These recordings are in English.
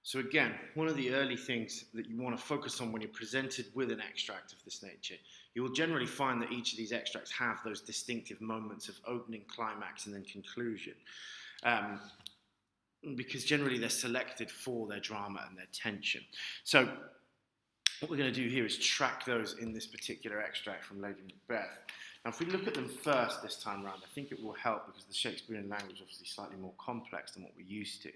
So again, one of the early things that you want to focus on when you're presented with an extract of this nature, you will generally find that each of these extracts have those distinctive moments of opening, climax, and then conclusion. Because generally they're selected for their drama and their tension. So what we're going to do here is track those in this particular extract from Lady Macbeth. Now, if we look at them first this time around, I think it will help because the Shakespearean language is obviously slightly more complex than what we're used to.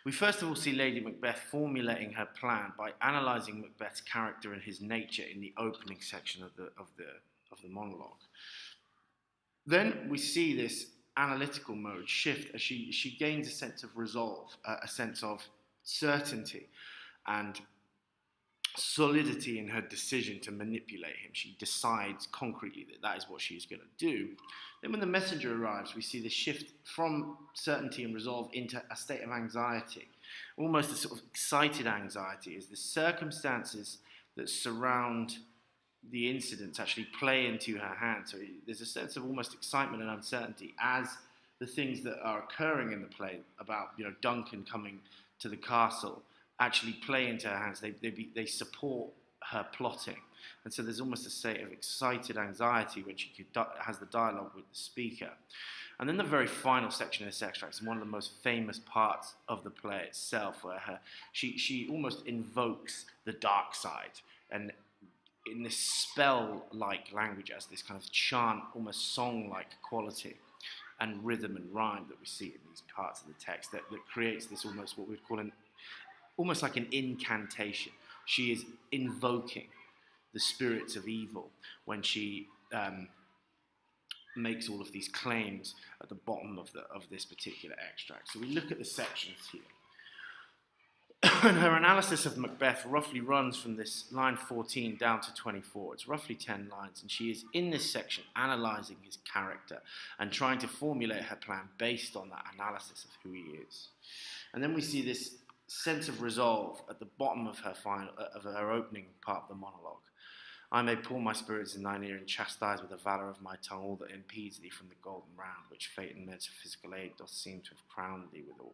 We first of all see Lady Macbeth formulating her plan by analysing Macbeth's character and his nature in the opening section of the monologue. Then we see this analytical mode shift as she gains a sense of resolve, a sense of certainty and solidity in her decision to manipulate him. She decides concretely that that is what she's going to do. Then when the messenger arrives, we see the shift from certainty and resolve into a state of anxiety, almost a sort of excited anxiety, as the circumstances that surround the incidents actually play into her hands. So there's a sense of almost excitement and uncertainty as the things that are occurring in the play about, Duncan coming to the castle actually play into her hands. They support her plotting. And so there's almost a state of excited anxiety when she has the dialogue with the speaker. And then the very final section of this extract is one of the most famous parts of the play itself, where she almost invokes the dark side, and in this spell-like language as this kind of chant, almost song-like quality and rhythm and rhyme that we see in these parts of the text that creates this almost what we'd call almost like an incantation. She is invoking the spirits of evil when she makes all of these claims at the bottom of this particular extract. So we look at the sections here. And her analysis of Macbeth roughly runs from this line 14 down to 24. It's roughly 10 lines, and she is in this section analysing his character and trying to formulate her plan based on that analysis of who he is. And then we see this sense of resolve at the bottom of her opening part of the monologue. I may pour my spirits in thine ear and chastise with the valour of my tongue all that impedes thee from the golden round, which fate and metaphysical aid doth seem to have crowned thee withal.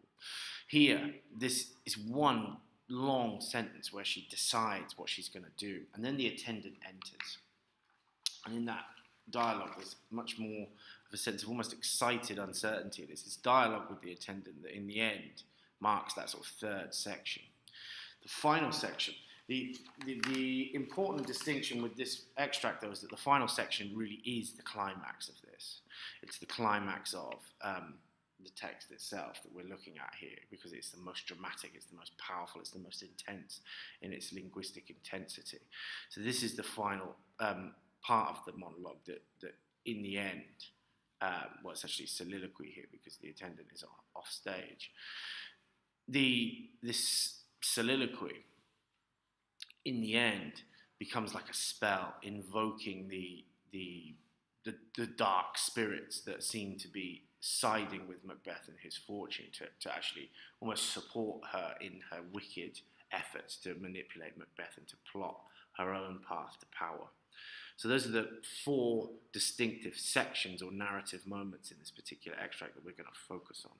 Here, this is one long sentence where she decides what she's going to do, and then the attendant enters. And in that dialogue, there's much more of a sense of almost excited uncertainty. There's this dialogue with the attendant that in the end marks that sort of third section. The final section, the important distinction with this extract, though, is that the final section really is the climax of this. It's the climax of the text itself that we're looking at here, because it's the most dramatic, it's the most powerful, it's the most intense in its linguistic intensity. So this is the final part of the monologue that in the end, well, it's actually soliloquy here because the attendant is off stage. This soliloquy, in the end, becomes like a spell, invoking the dark spirits that seem to be siding with Macbeth and his fortune to actually almost support her in her wicked efforts to manipulate Macbeth and to plot her own path to power. So those are the four distinctive sections or narrative moments in this particular extract that we're going to focus on.